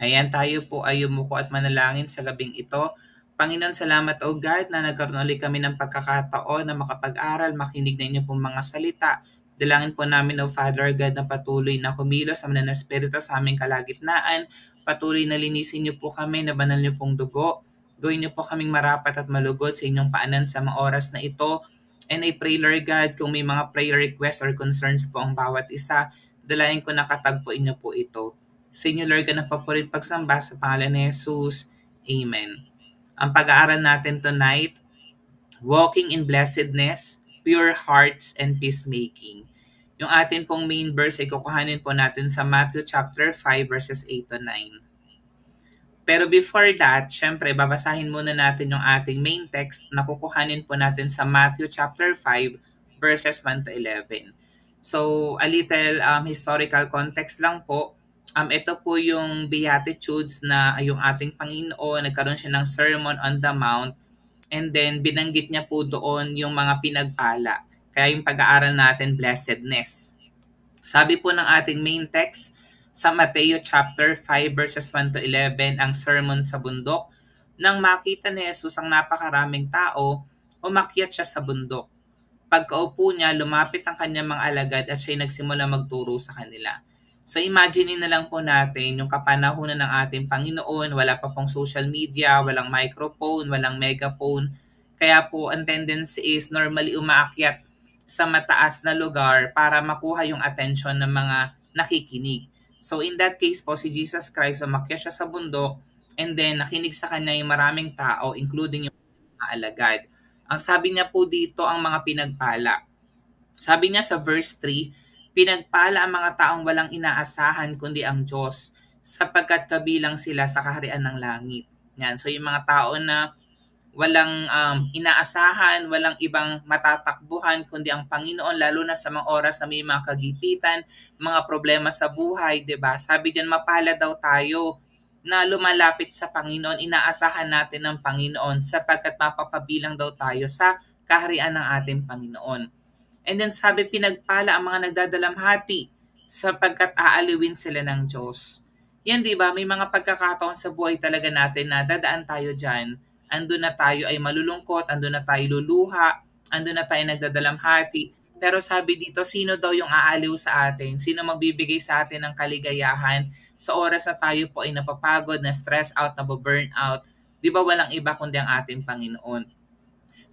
Ayan, tayo po ay yumuko at manalangin sa gabing ito. Panginoon, salamat o God na nagkaroon ulit kami ng pagkakataon na makapag-aral, makinig na inyo pong mga salita. Dalangin po namin o Father God na patuloy na kumilos sa mga espiritu sa aming kalagitnaan. Patuloy na linisin niyo po kami na banal niyo pong dugo. Gawin niyo po kaming marapat at malugod sa inyong paanan sa mga oras na ito. And I pray, Lord God, kung may mga prayer requests or concerns po ang bawat isa, dalayan ko na katagpuin niyo po ito. Sa inyo, Lord, ka ng papurit pagsamba sa pangalan ni Jesus. Amen. Ang pag-aaral natin tonight, Walking in Blessedness, Pure Hearts, and Peacemaking. Yung atin pong main verse ay kukuhanin po natin sa Matthew chapter 5 verses 8 to 9. Pero before that, syempre, babasahin muna natin yung ating main text na kukuhanin po natin sa Matthew chapter 5 verses 1 to 11. So, a little historical context lang po. Ito po yung Beatitudes na yung ating Panginoon, nagkaroon siya ng Sermon on the Mount, and then binanggit niya po doon yung mga pinagpala. Kaya yung pag-aaral natin, blessedness. Sabi po ng ating main text sa Mateo chapter 5 verses 1 to 11, ang sermon sa bundok. Nang makita ni Jesus ang napakaraming tao, umakyat siya sa bundok. Pagkaupo niya, lumapit ang kanyang mga alagad at siya'y nagsimula magturo sa kanila. So imagine na lang po natin yung kapanahunan ng ating Panginoon, wala pa pong social media, walang microphone, walang megaphone. Kaya po ang tendency is normally umaakyat sa mataas na lugar para makuha yung attention ng mga nakikinig. So in that case po, si Jesus Christ umakyat siya sa bundok and then nakinig sa kanya yung maraming tao including yung mga alagad. Ang sabi niya po dito ang mga pinagpala. Sabi niya sa verse 3, pinagpala ang mga taong walang inaasahan kundi ang Diyos sapagkat kabilang sila sa kaharian ng langit. Yan. So yung mga tao na walang inaasahan, walang ibang matatakbuhan kundi ang Panginoon, lalo na sa mga oras na may mga kagipitan, mga problema sa buhay, 'di ba? Sabi diyan, mapala daw tayo na lumalapit sa Panginoon, inaasahan natin ng Panginoon sapagkat mapapabilang daw tayo sa kaharian ng ating Panginoon. And then sabi, pinagpala ang mga nagdadalamhati sapagkat aaliwin sila ng Diyos. Yan, di ba? May mga pagkakataon sa buhay talaga natin na dadaan tayo dyan. Andun na tayo ay malulungkot, andun na tayo luluha, andun na tayo nagdadalamhati. Pero sabi dito, sino daw yung aaliw sa atin? Sino magbibigay sa atin ng kaligayahan sa oras na tayo po ay napapagod, na stress out, na burn out? Di ba walang iba kundi ang ating Panginoon?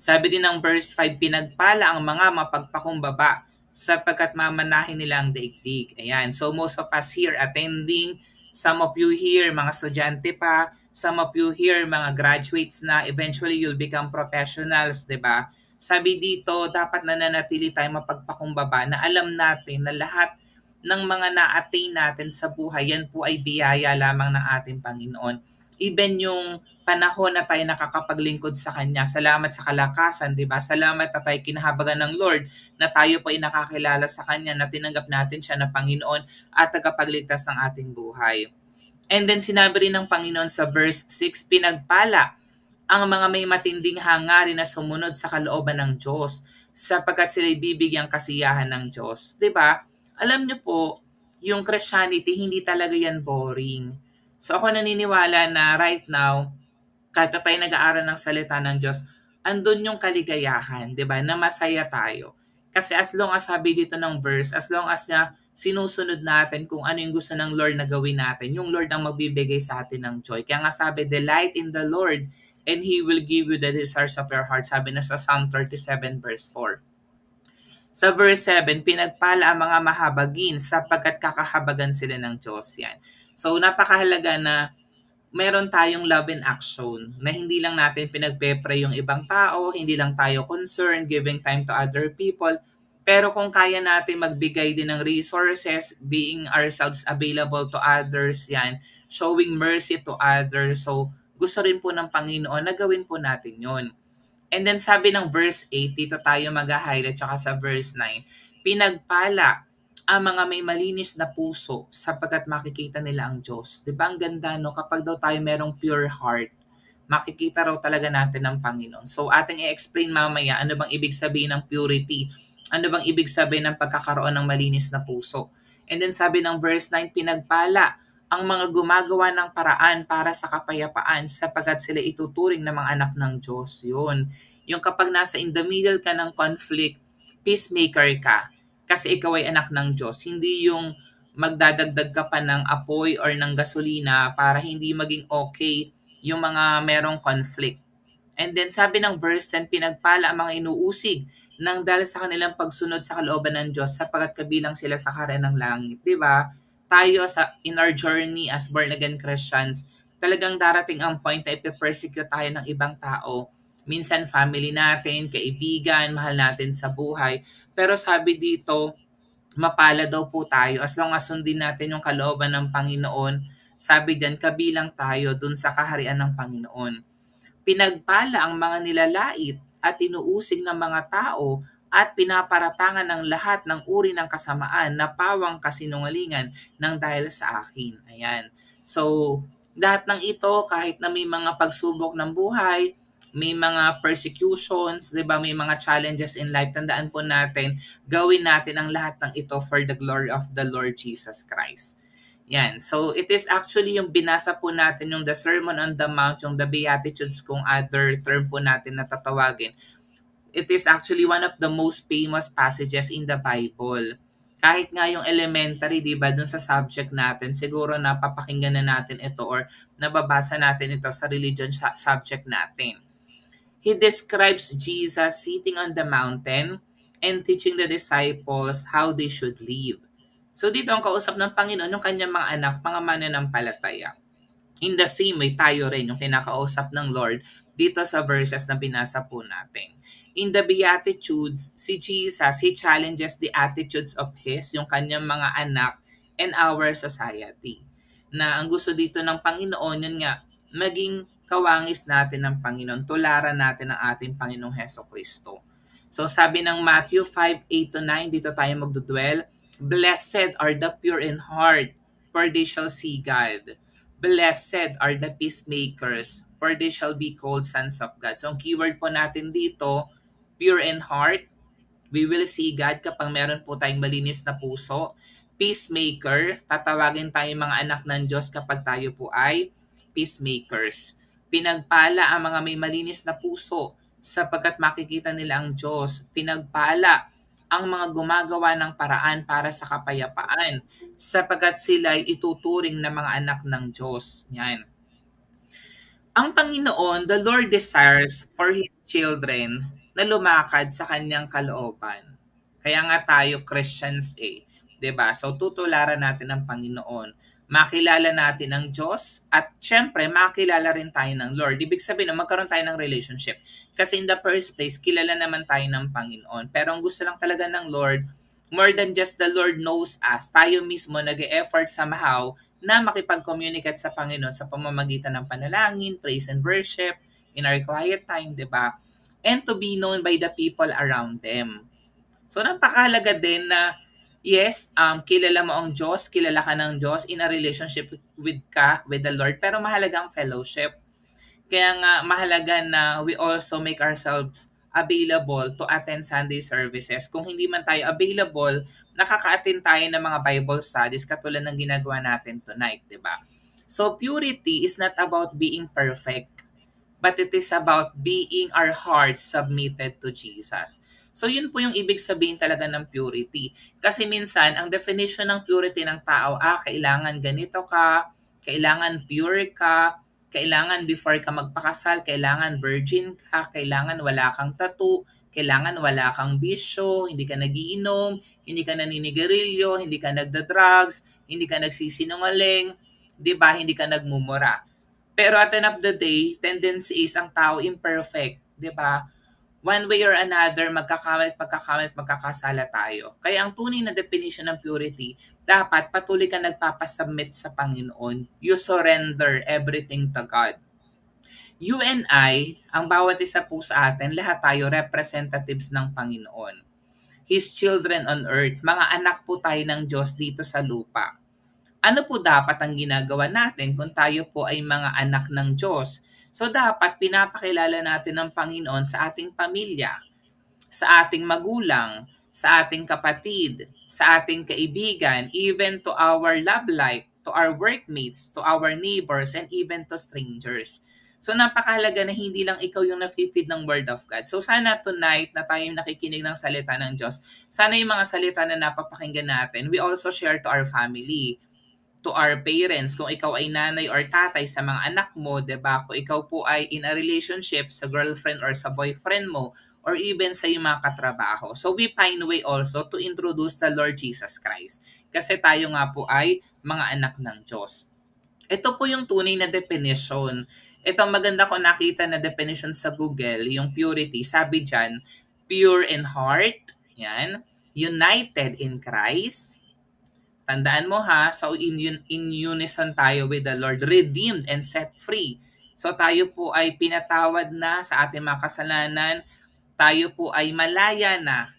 Sabi din ng verse 5, pinagpala ang mga mapagpakumbaba sapagkat mamanahin nila ang daigdig. Ayan. So most of us here attending, some of you here, mga estudyante pa, some of you here, mga graduates na, eventually you'll become professionals, di ba? Sabi dito, dapat nananatili tayo mapagpakumbaba na alam natin na lahat ng mga na-attain natin sa buhay, yan po ay biyaya lamang ng ating Panginoon. Even yung panahon na tayo nakakapaglingkod sa Kanya. Salamat sa kalakasan, di ba? Salamat na tayo kinahabagan ng Lord na tayo po ay nakakilala sa Kanya, na tinanggap natin siya na Panginoon at tagapagligtas ng ating buhay. And then sinabi rin ng Panginoon sa verse 6, pinagpala ang mga may matinding hangarin na sumunod sa kalooban ng Diyos sapagkat sila'y bibigyang kasiyahan ng Diyos. 'Di ba? Alam niyo po, yung Christianity, hindi talaga yan boring. So ako naniniwala na right now, kahit tayo nag-aaral ng salita ng Diyos, andun yung kaligayahan, di ba? Na masaya tayo. Kasi as long as sabi dito ng verse, as long as na sinusunod natin kung ano yung gusto ng Lord na gawin natin, yung Lord ang magbibigay sa atin ng joy. Kaya nga sabi, delight in the Lord and He will give you the desires of your heart. Sabi na sa Psalm 37 verse 4. Sa verse 7, pinagpala ang mga mahabagin sapagkat kakahabagan sila ng Diyos. Yan. So napakahalaga na meron tayong love in action, na hindi lang natin pinagpe-pray yung ibang tao, hindi lang tayo concerned, giving time to other people, pero kung kaya natin magbigay din ng resources, being ourselves available to others, yan, showing mercy to others, so gusto rin po ng Panginoon na gawin po natin yon. And then sabi ng verse 8, dito tayo mag-highlight, tsaka sa verse 9, pinagpala ang mga may malinis na puso sapagkat makikita nila ang Diyos. Di ba ang ganda, no? Kapag daw tayo merong pure heart, makikita raw talaga natin ang Panginoon. So ating i-explain mamaya ano bang ibig sabihin ng purity, ano bang ibig sabihin ng pagkakaroon ng malinis na puso. And then sabi ng verse 9, pinagpala ang mga gumagawa ng paraan para sa kapayapaan sapagkat sila ituturing na mga anak ng Diyos. Yun. Yung kapag nasa in the middle ka ng conflict, peacemaker ka kasi ikaw ay anak ng Diyos. Hindi yung magdadagdag ka pa ng apoy or ng gasolina para hindi maging okay yung mga merong conflict. And then sabi ng verse 10, pinagpala ang mga inuusig nang dahil sa kanilang pagsunod sa kalooban ng Diyos sapagkat kabilang sila sa kaharian ng langit. 'Di ba? Tayo in our journey as born again Christians, talagang darating ang point na ipe-persecute tayo ng ibang tao. Minsan family natin, kaibigan, mahal natin sa buhay. Pero sabi dito, mapala daw po tayo as long as sundin natin yung kalooban ng Panginoon. Sabi diyan, kabilang tayo dun sa kaharian ng Panginoon. Pinagpala ang mga nilalait at inuusig ng mga tao at pinaparatangan ng lahat ng uri ng kasamaan na pawang kasinungalingan ng dahil sa akin. Ayan. So, lahat ng ito, kahit na may mga pagsubok ng buhay, may mga persecutions, 'di ba? May mga challenges in life. Tandaan po natin, gawin natin ang lahat ng ito for the glory of the Lord Jesus Christ. Yan. So, it is actually yung binasa po natin yung the Sermon on the Mount, yung the Beatitudes kung other term po natin na tatawagin. It is actually one of the most famous passages in the Bible. Kahit nga yung elementary, di ba, dun sa subject natin, siguro napapakinggan na natin ito or nababasa natin ito sa religion subject natin. He describes Jesus sitting on the mountain and teaching the disciples how they should live. So dito ang kausap ng Panginoon yung kanyang mga anak, mga mananampalataya. In the same way, tayo rin yung kinakausap ng Lord dito sa verses na binasa po natin. In the Beatitudes, si Jesus, He challenges the attitudes of His, yung kanyang mga anak, and our society. Na ang gusto dito ng Panginoon, yun nga, maging kawangis natin ng Panginoon, tularan natin ang ating Panginoong Heso Kristo. So sabi ng Matthew 5:8-9, dito tayo magdudwell, Blessed are the pure in heart, for they shall see God. Blessed are the peacemakers, for they shall be called sons of God. So ang keyword po natin dito, pure in heart, we will see God kapag meron po tayong malinis na puso. Peacemaker, tatawagin tayong mga anak ng Diyos kapag tayo po ay peacemakers. Pinagpala ang mga may malinis na puso sapagkat makikita nila ang Diyos. Pinagpala ang mga gumagawa ng paraan para sa kapayapaan sapagkat sila ay ituturing na mga anak ng Diyos. Yan. Ang Panginoon, the Lord desires for His children na lumakad sa kanyang kalooban. Kaya nga tayo Christians 'di ba? So tutularan natin ang Panginoon. Makilala natin ang Diyos at syempre makilala rin tayo ng Lord. Ibig sabihin na magkaroon tayo ng relationship. Kasi in the first place, kilala naman tayo ng Panginoon. Pero ang gusto lang talaga ng Lord, more than just the Lord knows us, tayo mismo nag-e-effort somehow na makipag-communicate sa Panginoon sa pamamagitan ng panalangin, praise and worship, in our quiet time, di ba? And to be known by the people around them. So napakahalaga din na yes, kilala mo ang Diyos, kilala ka ng Diyos in a relationship with the Lord, pero mahalaga ang fellowship. Kaya nga mahalaga na we also make ourselves available to attend Sunday services. Kung hindi man tayo available, nakaka-attend tayo ng mga Bible studies katulad ng ginagawa natin tonight, di ba? So purity is not about being perfect, but it is about being our hearts submitted to Jesus. So yun po yung ibig sabihin talaga ng purity. Kasi minsan, ang definition ng purity ng tao, kailangan ganito ka, kailangan pure ka, kailangan before ka magpakasal, kailangan virgin ka, kailangan wala kang tattoo, kailangan wala kang bisyo, hindi ka nagiinom, hindi ka naninigarilyo, hindi ka nagda-drugs, hindi ka nagsisinungaling, 'di ba? Hindi ka nagmumura. Pero at the end of the day, tendency is ang tao imperfect, 'di ba? One way or another, magkakasala tayo. Kaya ang tunay na definition ng purity, dapat patuloy ka nagpapasubmit sa Panginoon. You surrender everything to God. You and I, ang bawat isa po sa atin, lahat tayo representatives ng Panginoon. His children on earth, mga anak po tayo ng Diyos dito sa lupa. Ano po dapat ang ginagawa natin kung tayo po ay mga anak ng Diyos? So dapat pinapakilala natin ang Panginoon sa ating pamilya, sa ating magulang, sa ating kapatid, sa ating kaibigan, even to our love life. to our workmates, to our neighbors, and even to strangers. So napakahalaga na hindi lang ikaw yung nafe-feed ng Word of God. So sana tonight na tayo nakikinig ng salita ng Diyos, sana yung mga salita na napapakinggan natin, we also share to our family, to our parents, kung ikaw ay nanay or tatay sa mga anak mo, 'di ba? Kung ikaw po ay in a relationship sa girlfriend or sa boyfriend mo, or even sa iyong mga katrabaho. So we find way also to introduce the Lord Jesus Christ. Kasi tayo nga po ay mga anak ng Diyos. Ito po yung tunay na definition. Ito maganda ko nakita na definition sa Google, yung purity. Sabi dyan, pure in heart, yan, united in Christ. Tandaan mo ha, so in unison tayo with the Lord, redeemed and set free. So tayo po ay pinatawad na sa ating mga kasalanan, tayo po ay malaya na.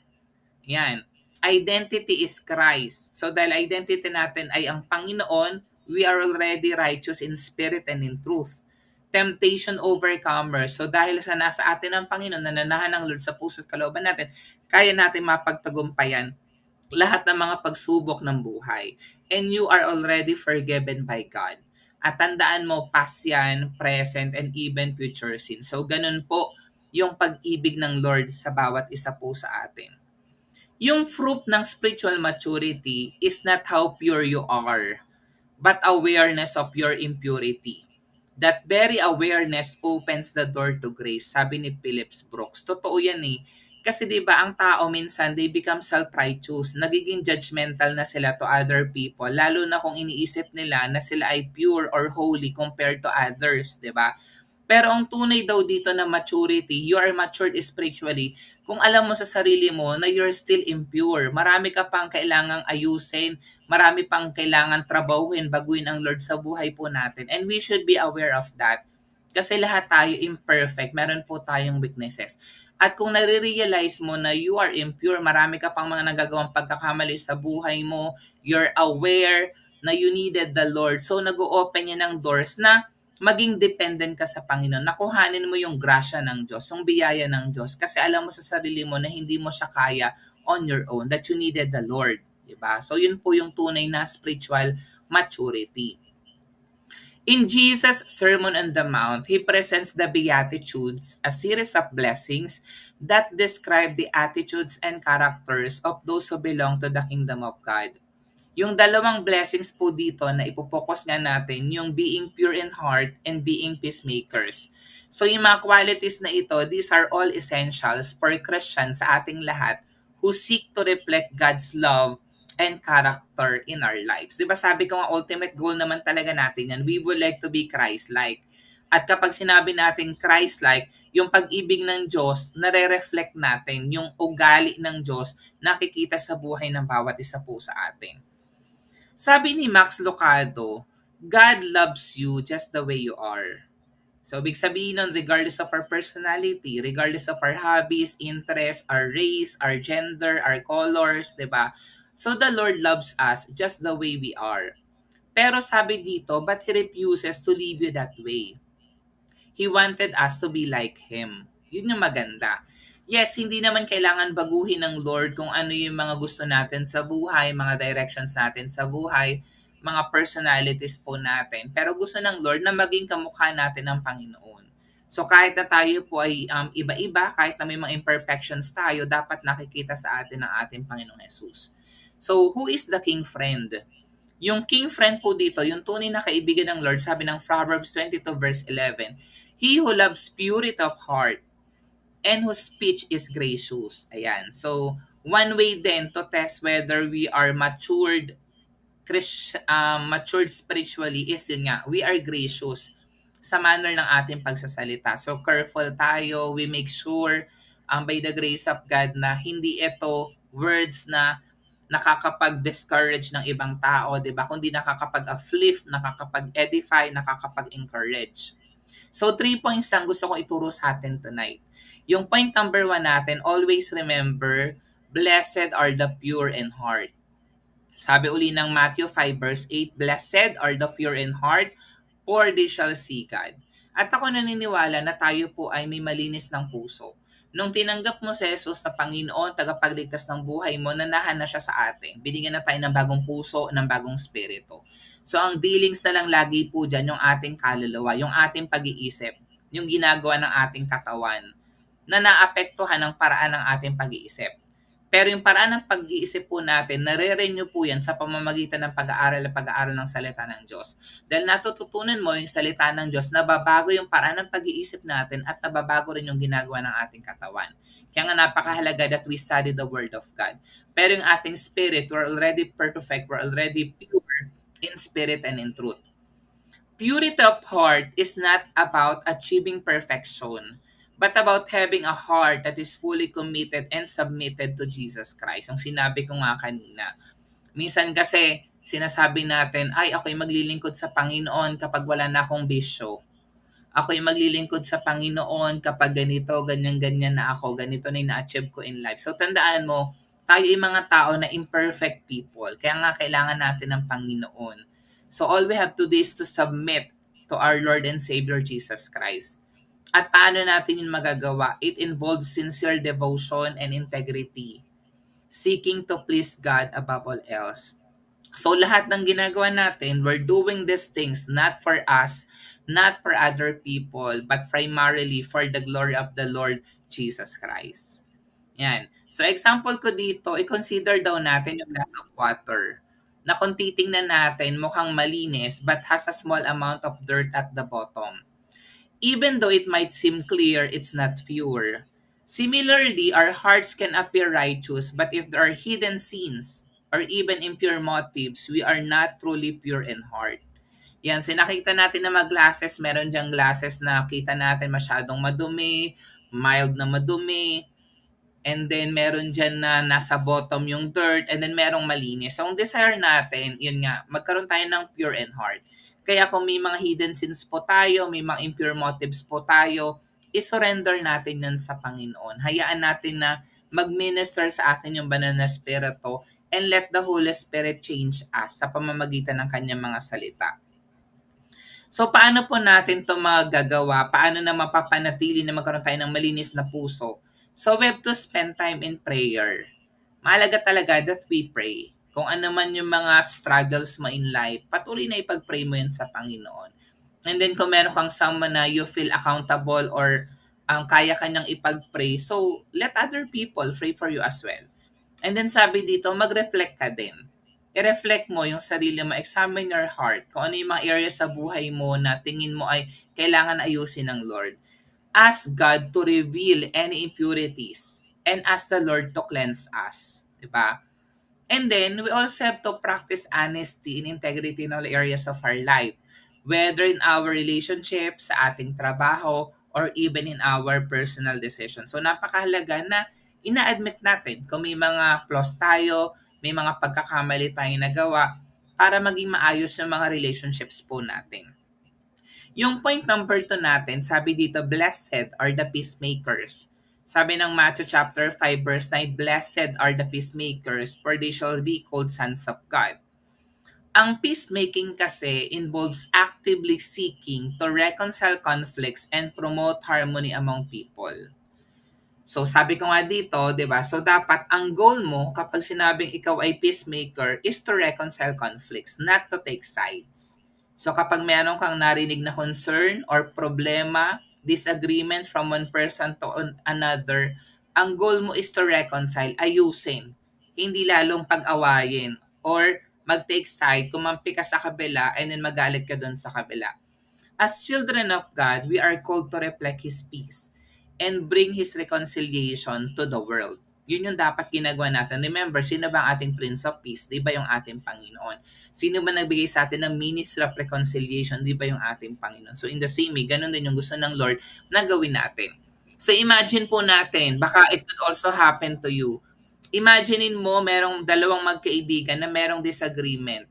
Yan. Identity is Christ. So dahil identity natin ay ang Panginoon, we are already righteous in spirit and in truth. Temptation overcomer. So dahil sa nasa atin ang Panginoon, nananahan ng Lord sa puso at kalooban natin, kaya natin mapagtagumpayan lahat ng mga pagsubok ng buhay. And you are already forgiven by God. At tandaan mo, past yan, present, and even future sin. So ganun po yung pag-ibig ng Lord sa bawat isa po sa atin. Yung fruit ng spiritual maturity is not how pure you are, but awareness of your impurity. That very awareness opens the door to grace, sabi ni Phillips Brooks. Totoo yan eh. Kasi 'di ba ang tao minsan they become self-righteous, nagiging judgmental na sila to other people, lalo na kung iniisip nila na sila ay pure or holy compared to others, 'di ba? Pero ang tunay daw dito na maturity, you are matured spiritually kung alam mo sa sarili mo na you're still impure. Marami ka pang kailangang ayusin, marami pang kailangan trabahuin, baguhin ang Lord sa buhay po natin. And we should be aware of that. Kasi lahat tayo imperfect, meron po tayong weaknesses. At kung nare-realize mo na you are impure, marami ka pang mga nagagawang pagkakamali sa buhay mo, you're aware na you needed the Lord. So nag-o-open niya ng doors na maging dependent ka sa Panginoon. Nakuhanin mo yung grasya ng Diyos, yung biyaya ng Diyos. Kasi alam mo sa sarili mo na hindi mo siya kaya on your own, that you needed the Lord. Diba? So yun po yung tunay na spiritual maturity. In Jesus' Sermon on the Mount, He presents the Beatitudes, a series of blessings that describe the attitudes and characters of those who belong to the kingdom of God. Yung dalawang blessings po dito na ipopokus nga natin, yung being pure in heart and being peacemakers. So yung mga qualities na ito, these are all essentials for Christians sa ating lahat who seek to reflect God's love and character in our lives. Diba sabi ko ang ultimate goal naman talaga natin yan, we would like to be Christ-like. At kapag sinabi natin Christ-like, yung pag-ibig ng Diyos, nare-reflect natin yung ugali ng Diyos nakikita sa buhay ng bawat isa po sa atin. Sabi ni Max Lucado, God loves you just the way you are. So, big sabihin nun, regardless of our personality, regardless of our hobbies, interests, our race, our gender, our colors, diba? So, the Lord loves us just the way we are. Pero sabi dito, but He refuses to leave you that way. He wanted us to be like Him. Yun yung maganda. Yes, hindi naman kailangan baguhin ng Lord kung ano yung mga gusto natin sa buhay, mga directions natin sa buhay, mga personalities po natin. Pero gusto ng Lord na maging kamukha natin ng Panginoon. So kahit na tayo po ay iba-iba, kahit na may mga imperfections tayo, dapat nakikita sa atin ng ating Panginoong Jesus. So who is the King Friend? Yung King Friend po dito, yung tunay na kaibigan ng Lord, sabi ng Proverbs 22 verse 11, He who loves purity of heart and whose speech is gracious. Ayan. So, one way then to test whether we are matured matured spiritually is yun nga, we are gracious sa manner ng ating pagsasalita. So, careful tayo. We make sure by the grace of God na hindi ito words na nakakapag-discourage ng ibang tao, di ba? Kundi nakakapag-uplift, nakakapag-edify, nakakapag-encourage. So, 3 points lang gusto ko ituro sa atin tonight. Yung point number 1 natin, always remember, blessed are the pure in heart. Sabi uli ng Matthew 5 verse 8, blessed are the pure in heart, for they shall see God. At ako naniniwala na tayo po ay may malinis ng puso. Nung tinanggap mo si Jesus na Panginoon, tagapagligtas ng buhay mo, nanahan na siya sa atin. Binigyan na tayo ng bagong puso, ng bagong spirito. So ang dealings na lang lagi po dyan, yung ating kaluluwa, yung ating pag-iisip, yung ginagawa ng ating katawan, na naapektuhan ng paraan ng ating pag-iisip. Pero yung paraan ng pag-iisip po natin, nare-renew po yan sa pamamagitan ng pag-aaral ng salita ng Diyos. Dahil natututunan mo yung salita ng Diyos, nababago yung paraan ng pag-iisip natin at nababago rin yung ginagawa ng ating katawan. Kaya nga napakahalaga that we study the Word of God. Pero yung ating spirit, we're already perfect, we're already pure in spirit and in truth. Purity of heart is not about achieving perfection, but about having a heart that is fully committed and submitted to Jesus Christ. Yung sinabi ko nga kanina. Minsan kasi sinasabi natin, ay ako'y maglilingkod sa Panginoon kapag wala na akong bisyo. Ako'y maglilingkod sa Panginoon kapag ganito, ganyan-ganyan na ako, ganito na yung na-achieve ko in life. So tandaan mo, tayo ay mga tao na imperfect people. Kaya nga kailangan natin ng Panginoon. So all we have to do is to submit to our Lord and Savior Jesus Christ. At paano natin yun magagawa? It involves sincere devotion and integrity, seeking to please God above all else. So lahat ng ginagawa natin, we're doing these things not for us, not for other people, but primarily for the glory of the Lord Jesus Christ. Yan. So example ko dito, i-consider daw natin yung glass of water na kung titingnan natin mukhang malinis but has a small amount of dirt at the bottom. Even though it might seem clear, it's not pure. Similarly, our hearts can appear righteous, but if there are hidden sins or even impure motives, we are not truly pure in heart. Yan, so nakita natin na mga glasses, meron diyang glasses na kita natin masyadong madumi, mild na madumi, and then meron dyan na nasa bottom yung dirt, and then merong malinis. So ang desire natin, yun nga, magkaroon tayo ng pure in heart. Kaya kung may mga hidden sins po tayo, may mga impure motives po tayo, isurrender natin yan sa Panginoon. Hayaan natin na mag-minister sa atin yung banal na spirito and let the Holy Spirit change us sa pamamagitan ng kanyang mga salita. So paano po natin ito magagawa? Paano na mapapanatili na magkaroon tayo ng malinis na puso? So we have to spend time in prayer. Mahalaga talaga that we pray. Kung ano man yung mga struggles mo in life, patuloy na ipag-pray mo yan sa Panginoon. And then kung meron kang someone na you feel accountable or kaya ka niyang ipag-pray, so let other people pray for you as well. And then sabi dito, mag-reflect ka din. I-reflect mo yung sarili mo, examine your heart, kung ano yung mga areas sa buhay mo na tingin mo ay kailangan ayusin ng Lord. Ask God to reveal any impurities and ask the Lord to cleanse us. Diba? And then, we also have to practice honesty and integrity in all areas of our life, whether in our relationships, sa ating trabaho, or even in our personal decisions. So, napakahalaga na ina-admit natin kung may mga flaws tayo, may mga pagkakamali tayong nagawa para maging maayos yung mga relationships po natin. Yung point number 2 natin, sabi dito, blessed are the peacemakers. Sabi ng Matthew chapter 5 verse 9, blessed are the peacemakers, for they shall be called sons of God. Ang peacemaking kasi involves actively seeking to reconcile conflicts and promote harmony among people. So sabi ko nga dito, 'di ba? So dapat ang goal mo kapag sinabing ikaw ay peacemaker is to reconcile conflicts, not to take sides. So kapag meron kang narinig na concern or problema, disagreement from one person to another, ang goal mo is to reconcile, ayusin, hindi lalong pag-awayin or mag-take side, kumampi ka sa kabila and then magalit ka doon sa kabila. As children of God, we are called to reflect His peace and bring His reconciliation to the world. Yun yung dapat ginagawa natin. Remember, sino ba ang ating Prince of Peace? Di ba yung ating Panginoon? Sino ba nagbigay sa atin ng Ministry of Reconciliation? Di ba yung ating Panginoon? So in the same way, ganun din yung gusto ng Lord na gawin natin. So imagine po natin, baka it could also happen to you. Imaginein mo, merong dalawang magkaibigan na merong disagreement.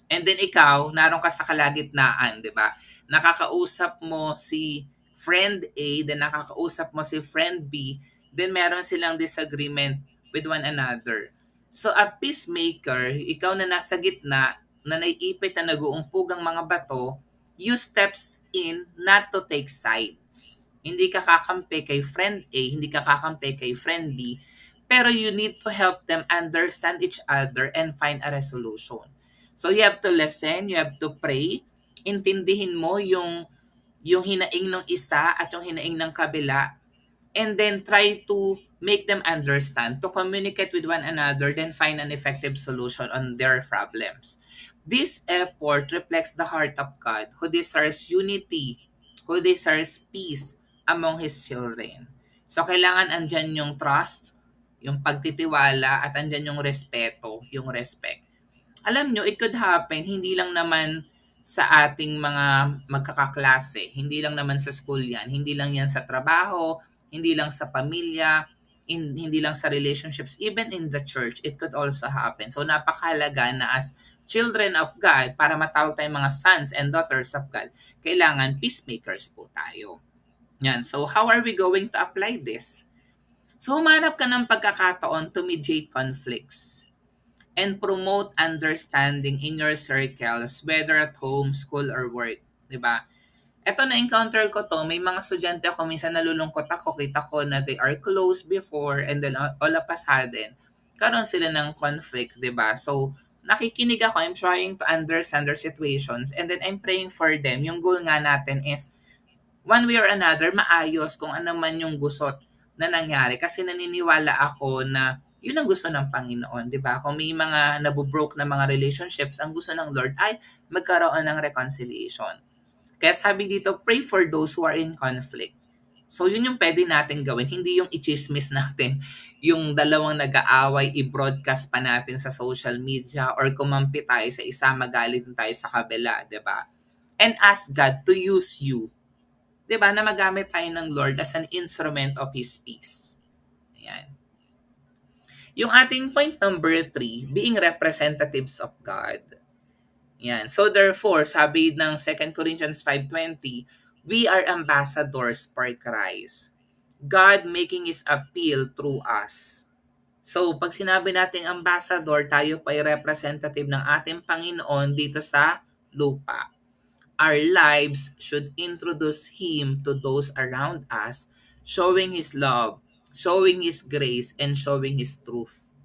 And then ikaw, naroon ka sa kalagitnaan, di ba? Nakakausap mo si friend A, then nakakausap mo si friend B, then meron silang disagreement with one another. So a peacemaker, ikaw na nasa gitna, na naiipit na nag-uumpog ang mga bato, you steps in not to take sides. Hindi ka kakampi kay friend A, hindi ka kakampi kay friend B, pero you need to help them understand each other and find a resolution. So you have to listen, you have to pray, intindihin mo yung hinaing ng isa at yung hinaing ng kabila, and then try to make them understand, to communicate with one another, then find an effective solution on their problems. This effort reflects the heart of God, who desires unity, who desires peace among His children. So kailangan andyan yung trust, yung pagtitiwala, at andyan yung respeto, yung respect. Alam nyo, it could happen, hindi lang naman sa ating mga magkakaklase, hindi lang naman sa school yan, hindi lang yan sa trabaho, hindi lang sa pamilya, hindi lang sa relationships, even in the church, it could also happen. So napakahalaga na as children of God, para matawag tayong mga sons and daughters of God, kailangan peacemakers po tayo. Yan. So how are we going to apply this? So humanap ka ng pagkakataon to mediate conflicts and promote understanding in your circles, whether at home, school, or work. Diba? Eto, na-encounter ko to, may mga estudyante ako, minsan nalulungkot ako, kita ko na they are close before, and then all of a sudden, karon sila ng conflict, diba? So, nakikinig ako, I'm trying to understand their situations, and then I'm praying for them. Yung goal nga natin is, one way or another, maayos kung ano man yung gusot na nangyari. Kasi naniniwala ako na yun ang gusto ng Panginoon, di ba? Kung may mga nabubroke na mga relationships, ang gusto ng Lord ay magkaroon ng reconciliation. Kaya sabi dito, pray for those who are in conflict. So yun yung pwede natin gawin, hindi yung i-chismis natin yung dalawang nag-aaway, i-broadcast pa natin sa social media, or kumampi tayo sa isa, magalit tayo sa kabila, di ba? And ask God to use you, 'di ba, na magamit tayo ng Lord as an instrument of His peace. Ayan. Yung ating point number 3, being representatives of God. Ayan. So therefore, sabi ng 2 Corinthians 5:20, we are ambassadors for Christ. God making His appeal through us. So pag sinabi nating ambassador, tayo pa ay representative ng ating Panginoon dito sa lupa. Our lives should introduce Him to those around us, showing His love, showing His grace, and showing His truth.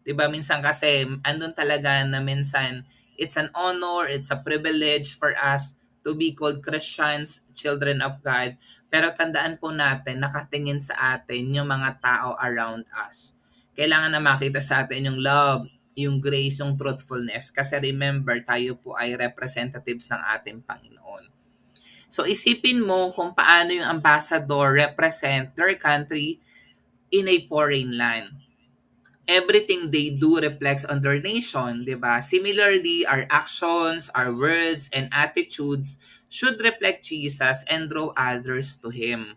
Diba, minsan kasi, andun talaga na minsan, it's an honor, it's a privilege for us to be called Christians, children of God. Pero tandaan po natin, nakatingin sa atin yung mga tao around us. Kailangan na makita sa atin yung love, yung grace, yung truthfulness. Kasi remember, tayo po ay representatives ng ating Panginoon. So isipin mo kung paano yung ambassador represent their country in a foreign land. Everything they do reflects on their nation, di ba? Similarly, our actions, our words, and attitudes should reflect Jesus and draw others to Him.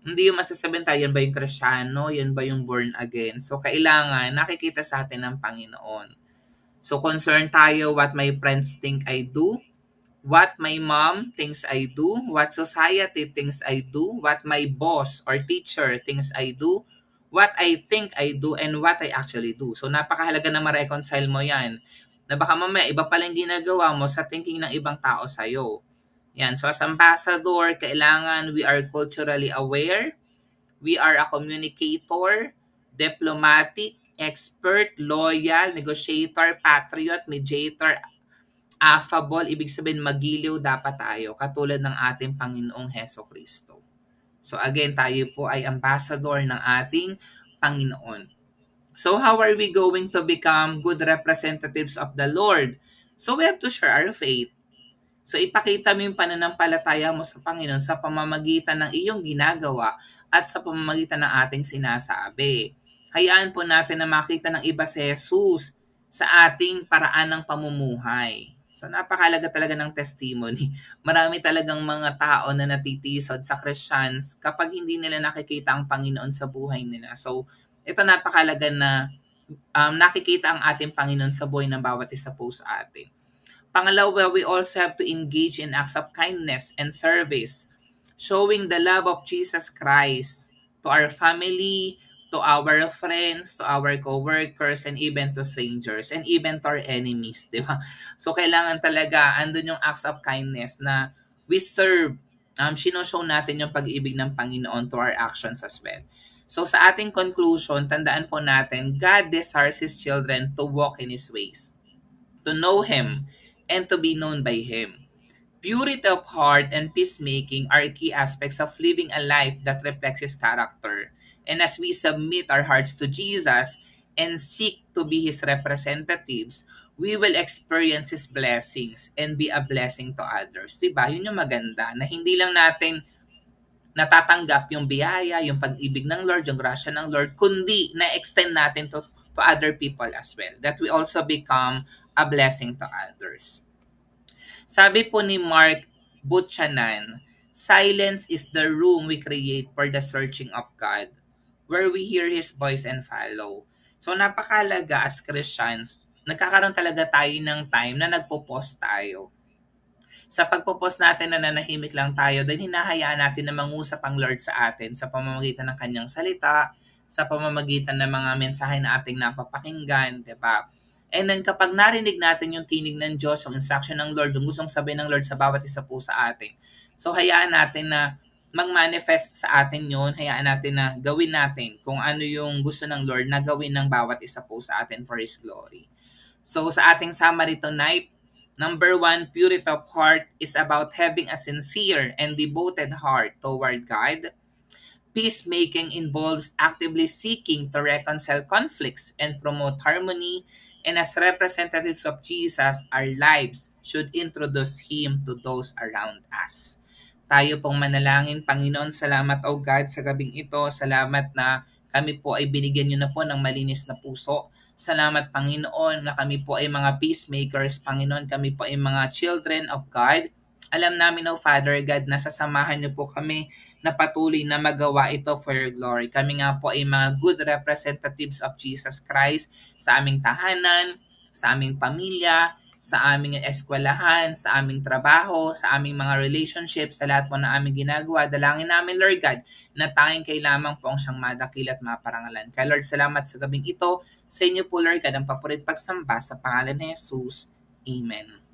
Hindi yung masasabihin tayo, yan ba yung Kristyano? Yan ba yung born again? So, kailangan nakikita sa atin ng Panginoon. So, concerned tayo what my friends think I do, what my mom thinks I do, what society thinks I do, what my boss or teacher thinks I do, what I think I do, and what I actually do. So napakahalaga na ma-reconcile mo yan. Na baka mamaya iba pala yung ginagawa mo sa thinking ng ibang tao sa'yo. Yan. So as ambassador, kailangan we are culturally aware, we are a communicator, diplomatic, expert, loyal, negotiator, patriot, mediator, affable, ibig sabihin magiliw dapat tayo, katulad ng ating Panginoong Heso Kristo. So again, tayo po ay ambassador ng ating Panginoon. So how are we going to become good representatives of the Lord? So we have to share our faith. So ipakita mo yung pananampalataya mo sa Panginoon sa pamamagitan ng iyong ginagawa at sa pamamagitan ng ating sinasabi. Hayaan po natin na makita ng iba si Jesus sa ating paraan ng pamumuhay. So napakalaga talaga ng testimony. Marami talagang mga tao na natitisod sa Christians kapag hindi nila nakikita ang Panginoon sa buhay nila. So ito napakalaga na nakikita ang ating Panginoon sa buhay ng bawat isa po sa atin. Pangalawa, we also have to engage in acts of kindness and service, showing the love of Jesus Christ to our family, to our friends, to our co-workers, and even to strangers, and even to our enemies, di ba? So, kailangan talaga, andun yung acts of kindness na we serve sinoshow natin yung pag-ibig ng Panginoon to our actions as well. So sa ating conclusion, tandaan po natin, God desires His children to walk in His ways, to know Him, and to be known by Him. Purity of heart and peacemaking are key aspects of living a life that reflects His character. And as we submit our hearts to Jesus and seek to be His representatives, we will experience His blessings and be a blessing to others. Diba? Yun yung maganda, na hindi lang natin natatanggap yung biyaya, yung pag-ibig ng Lord, yung grasya ng Lord, kundi na-extend natin to other people as well. That we also become a blessing to others. Sabi po ni Mark Buchanan, silence is the room we create for the searching of God, where we hear His voice and follow. So napakalaga as Christians, nagkakaroon talaga tayo ng time na nagpo-pause tayo. Sa pagpo-pause natin na nanahimik lang tayo, then hinahayaan natin na mangusap ang Lord sa atin sa pamamagitan ng kanyang salita, sa pamamagitan ng mga mensahe na ating napapakinggan, di ba? And then kapag narinig natin yung tinig ng Diyos, yung instruction ng Lord, yung gustong sabihin ng Lord sa bawat isa po sa atin. So hayaan natin na mag-manifest sa atin yun, hayaan natin na gawin natin kung ano yung gusto ng Lord na gawin ng bawat isa po sa atin for His glory. So sa ating summary tonight, number 1, purity of heart is about having a sincere and devoted heart toward God. Peacemaking involves actively seeking to reconcile conflicts and promote harmony, and as representatives of Jesus, our lives should introduce Him to those around us. Tayo pong manalangin. Panginoon, salamat o God sa gabing ito. Salamat na kami po ay binigyan niyo na po ng malinis na puso. Salamat Panginoon na kami po ay mga peacemakers. Panginoon, kami po ay mga children of God. Alam namin, Father God, na sasamahan niyo po kami na patuloy na magawa ito for your glory. Kami nga po ay mga good representatives of Jesus Christ sa aming tahanan, sa aming pamilya, sa aming eskwelahan, sa aming trabaho, sa aming mga relationships, sa lahat po na aming ginagawa. Dalangin namin, Lord God, na tanging kay lamang po ang siyang madakil at maparangalan. Kaya Lord, salamat sa gabing ito. Sa inyo po, Lord God, ang papurit pagsamba sa pangalan ni Jesus. Amen.